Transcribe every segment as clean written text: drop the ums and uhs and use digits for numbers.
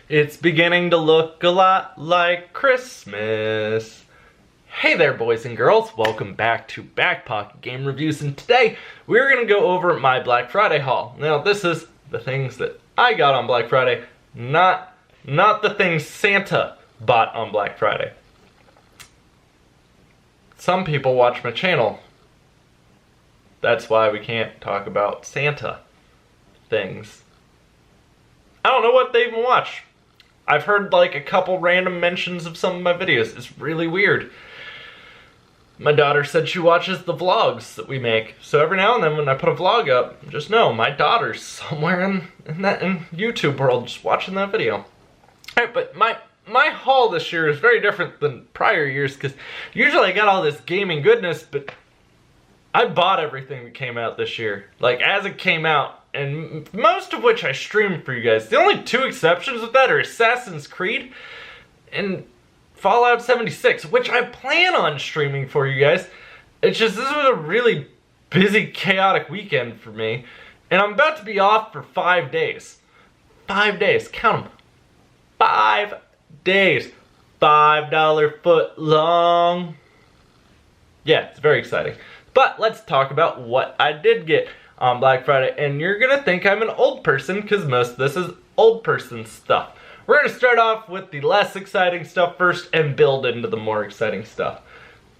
It's beginning to look a lot like Christmas. Hey there, boys and girls. Welcome back to BackPocketGameReviews, and today we're going to go over my Black Friday haul. Now, this is the things that I got on Black Friday, not the things Santa bought on Black Friday. Some people watch my channel. That's why we can't talk about Santa things. I don't know what they even watch. I've heard like a couple random mentions of some of my videos. It's really weird. My daughter said she watches the vlogs that we make. So every now and then when I put a vlog up, just know my daughter's somewhere in YouTube world just watching that video. Alright, but my haul this year is very different than prior years because usually I got all this gaming goodness, but I bought everything that came out this year. Like as it came out. And most of which I streamed for you guys. The only two exceptions with that are Assassin's Creed and Fallout 76, which I plan on streaming for you guys. It's just, this was a really busy, chaotic weekend for me. And I'm about to be off for 5 days. 5 days, count them. 5 days. $5 foot long. Yeah, it's very exciting. But let's talk about what I did get on Black Friday, and you're gonna think I'm an old person because most of this is old person stuff. We're gonna start off with the less exciting stuff first and build into the more exciting stuff.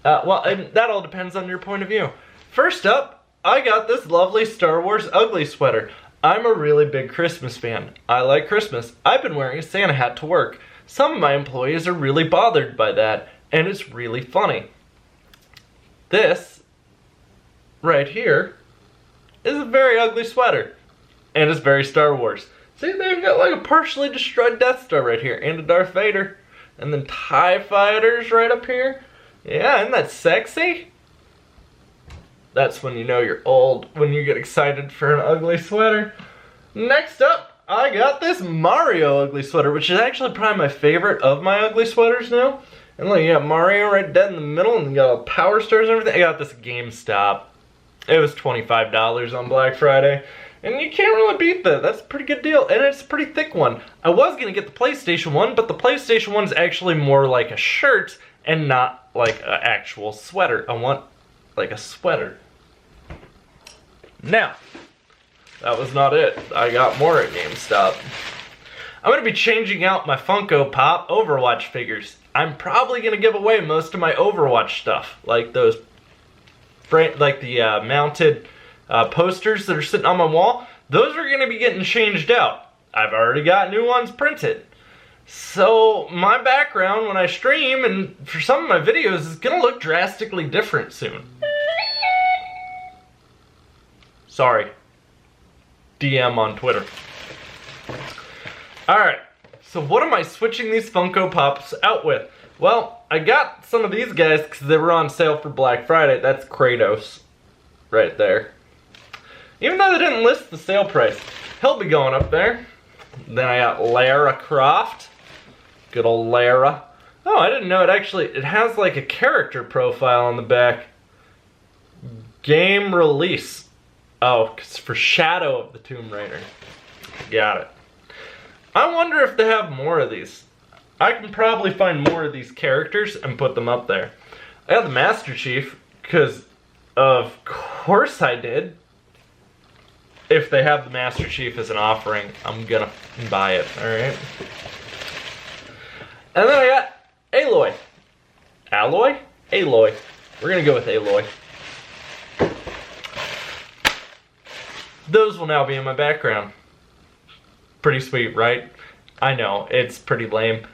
And that all depends on your point of view. First up, I got this lovely Star Wars ugly sweater. I'm a really big Christmas fan. I like Christmas. I've been wearing a Santa hat to work. Some of my employees are really bothered by that, and it's really funny. This right here is a very ugly sweater, and it's very Star Wars. See, they've got like a partially destroyed Death Star right here, and a Darth Vader, and then TIE fighters right up here. Yeah, isn't that sexy? That's when you know you're old, when you get excited for an ugly sweater. Next up, I got this Mario ugly sweater, which is actually probably my favorite of my ugly sweaters now. And look, you got Mario right dead in the middle, and you got all Power Stars and everything. I got this at GameStop. It was $25 on Black Friday, and you can't really beat that. That's a pretty good deal, and it's a pretty thick one. I was going to get the PlayStation one, but the PlayStation one's actually more like a shirt and not like an actual sweater. I want like a sweater. Now, that was not it. I got more at GameStop. I'm going to be changing out my Funko Pop Overwatch figures. I'm probably going to give away most of my Overwatch stuff, like those mounted posters that are sitting on my wall. Those are going to be getting changed out. I've already got new ones printed. So my background when I stream and for some of my videos is going to look drastically different soon. Sorry. DM on Twitter. Alright, so what am I switching these Funko Pops out with? Well, I got some of these guys because they were on sale for Black Friday. That's Kratos right there. Even though they didn't list the sale price, he'll be going up there. Then I got Lara Croft. Good old Lara. Oh, I didn't know it has like a character profile on the back. Game release. Oh, it's for Shadow of the Tomb Raider. Got it. I wonder if they have more of these. I can probably find more of these characters and put them up there. I got the Master Chief, because of course I did. If they have the Master Chief as an offering, I'm gonna buy it, alright? And then I got Aloy. Alloy? Aloy. We're gonna go with Aloy. Those will now be in my background. Pretty sweet, right? I know, it's pretty lame.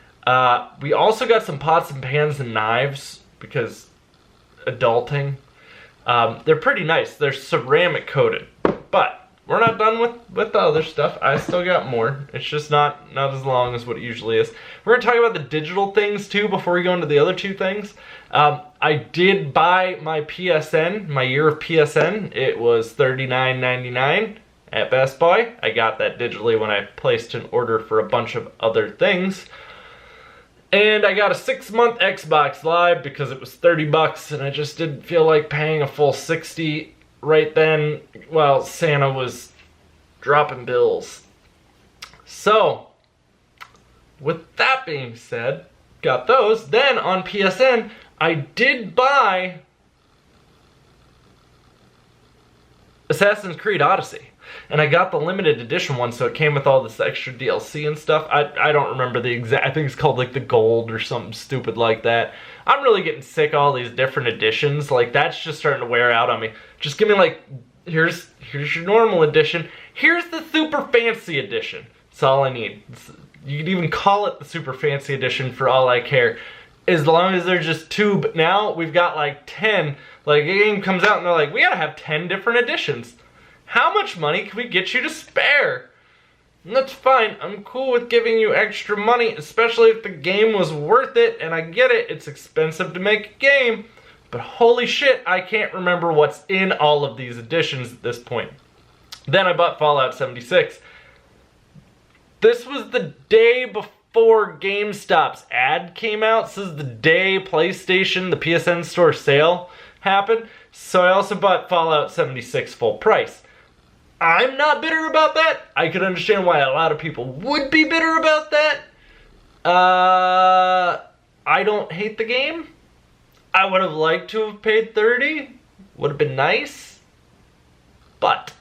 We also got some pots and pans and knives because adulting. They're pretty nice. They're ceramic coated, but we're not done with the other stuff. I still got more. It's just not as long as what it usually is. We're gonna talk about the digital things too before we go into the other two things. I did buy my PSN, my year of PSN. It was $39.99 at Best Buy. I got that digitally when I placed an order for a bunch of other things. And I got a 6-month Xbox Live because it was $30 and I just didn't feel like paying a full $60 right then while Santa was dropping bills. So, with that being said, got those. Then on PSN, I did buy Assassin's Creed Odyssey. And I got the limited edition one, so it came with all this extra DLC and stuff. I don't remember the exact, I think it's called like the gold or something stupid like that. I'm really getting sick of all these different editions. Like, that's just starting to wear out on me. Just give me like, here's your normal edition. Here's the super fancy edition. That's all I need. You could even call it the super fancy edition for all I care. As long as there's just 2, but now we've got like 10. Like, a game comes out and they're like, we gotta have 10 different editions. How much money can we get you to spare? And that's fine. I'm cool with giving you extra money, especially if the game was worth it. And I get it, it's expensive to make a game. But holy shit, I can't remember what's in all of these editions at this point. Then I bought Fallout 76. This was the day before GameStop's ad came out. This is the day PlayStation, the PSN Store sale happened. So I also bought Fallout 76 full price. I'm not bitter about that. I could understand why a lot of people would be bitter about that. I don't hate the game. I would have liked to have paid $30. Would have been nice. But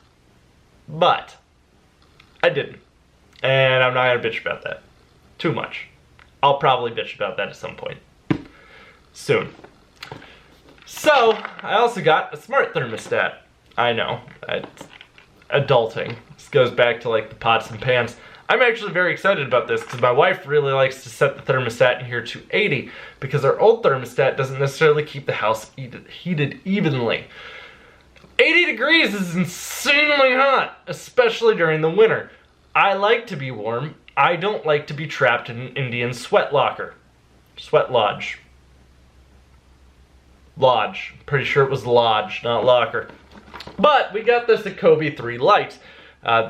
I didn't. And I'm not gonna bitch about that too much. I'll probably bitch about that at some point soon. So I also got a smart thermostat. I know, it's adulting. This goes back to like the pots and pans. I'm actually very excited about this because my wife really likes to set the thermostat in here to 80 because our old thermostat doesn't necessarily keep the house heated evenly. 80 degrees is insanely hot, especially during the winter. I like to be warm. I don't like to be trapped in an Indian sweat locker. Sweat lodge. Lodge. Pretty sure it was lodge, not locker. But we got this at Kobe 3 Light.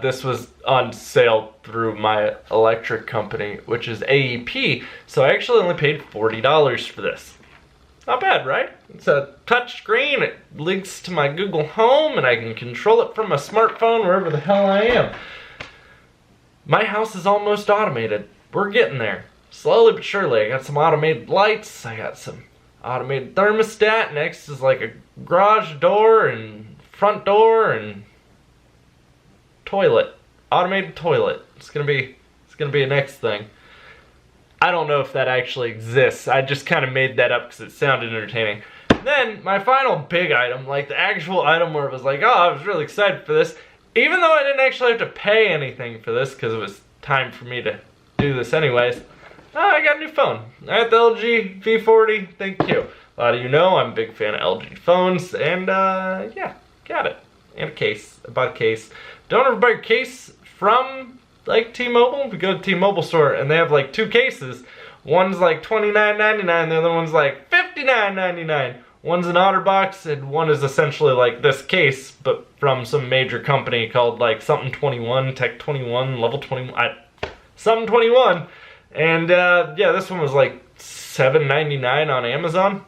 This was on sale through my electric company, which is AEP. So I actually only paid $40 for this. Not bad, right? It's a touch screen. It links to my Google Home, and I can control it from my smartphone wherever the hell I am. My house is almost automated. We're getting there. Slowly but surely. I got some automated lights. I got some automated thermostat. Next is like a garage door and front door and toilet. Automated toilet. It's gonna be a next thing. I don't know if that actually exists. I just kind of made that up because it sounded entertaining. Then my final big item, like the actual item where it was like, oh, I was really excited for this. Even though I didn't actually have to pay anything for this because it was time for me to do this anyways. I got a new phone. I got the LG V40. Thank you. A lot of you know I'm a big fan of LG phones. And yeah, got it. And a case. I bought a case. Don't ever buy a case from like T-Mobile. We go to T-Mobile store and they have like 2 cases. One's like $29.99. The other one's like $59.99. One's an OtterBox, and one is essentially like this case, but from some major company called like something 21, Tech 21, Level 21, something 21. And yeah, this one was like $7.99 on Amazon.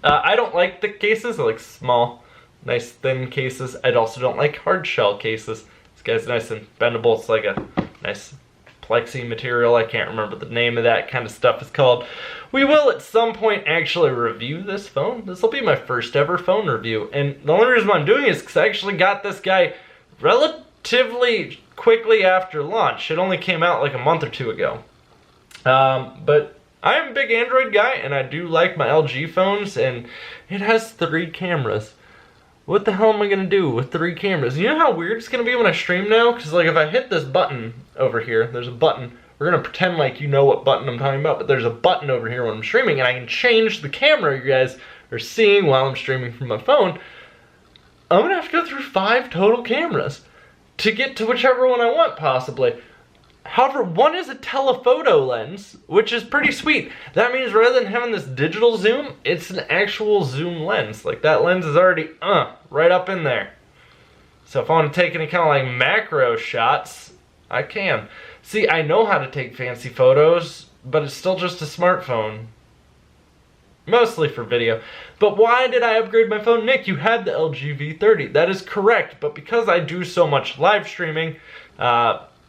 I don't like thick cases. I like small, nice thin cases. I also don't like hard shell cases. This guy's nice and bendable. It's like a nice plexi material. I can't remember the name of that kind of stuff is called. We will at some point actually review this phone. This will be my first ever phone review. And the only reason why I'm doing it is because I actually got this guy relatively quickly after launch. It only came out like a month or 2 ago. But I am a big Android guy and I do like my LG phones, and it has 3 cameras. What the hell am I gonna do with 3 cameras? You know how weird it's gonna be when I stream now? Because like if I hit this button over here, there's a button. We're gonna pretend like you know what button I'm talking about, but there's a button over here when I'm streaming, and I can change the camera you guys are seeing while I'm streaming from my phone. I'm gonna have to go through 5 total cameras to get to whichever one I want, possibly. However, one is a telephoto lens, which is pretty sweet. That means rather than having this digital zoom, it's an actual zoom lens. Like that lens is already right up in there. So if I want to take any kind of like macro shots, I can. See, I know how to take fancy photos, but it's still just a smartphone. Mostly for video. But why did I upgrade my phone? Nick, you had the LG V30. That is correct, but because I do so much live streaming,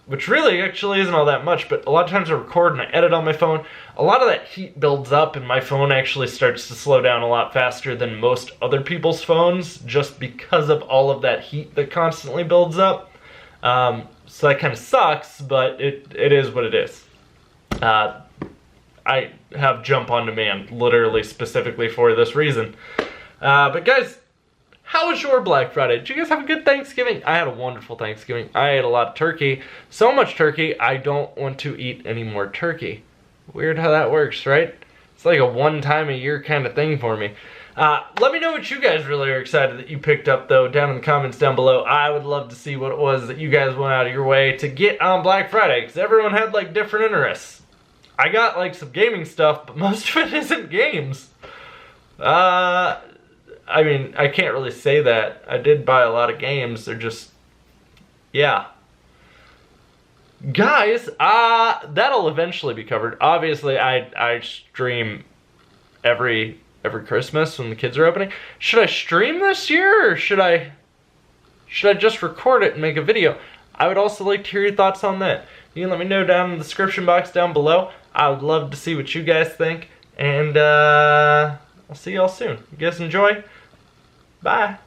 which really actually isn't all that much, but a lot of times I record and I edit on my phone. A lot of that heat builds up and my phone actually starts to slow down a lot faster than most other people's phones just because of all of that heat that constantly builds up. So that kind of sucks, but it is what it is. I have jump on demand literally specifically for this reason. But guys, how was your Black Friday? Did you guys have a good Thanksgiving? I had a wonderful Thanksgiving. I ate a lot of turkey. So much turkey, I don't want to eat any more turkey. Weird how that works, right? It's like a one-time-a-year kind of thing for me. Let me know what you guys really are excited that you picked up, though, down in the comments down below. I would love to see what it was that you guys went out of your way to get on Black Friday, because everyone had, like, different interests. I got, like, some gaming stuff, but most of it isn't games. I mean, I can't really say that. I did buy a lot of games. They're just, yeah. Guys, that'll eventually be covered. Obviously, I stream every Christmas when the kids are opening. Should I stream this year, or should I just record it and make a video? I would also like to hear your thoughts on that. You can let me know down in the description box down below. I would love to see what you guys think. And I'll see y'all soon. You guys enjoy. Bye.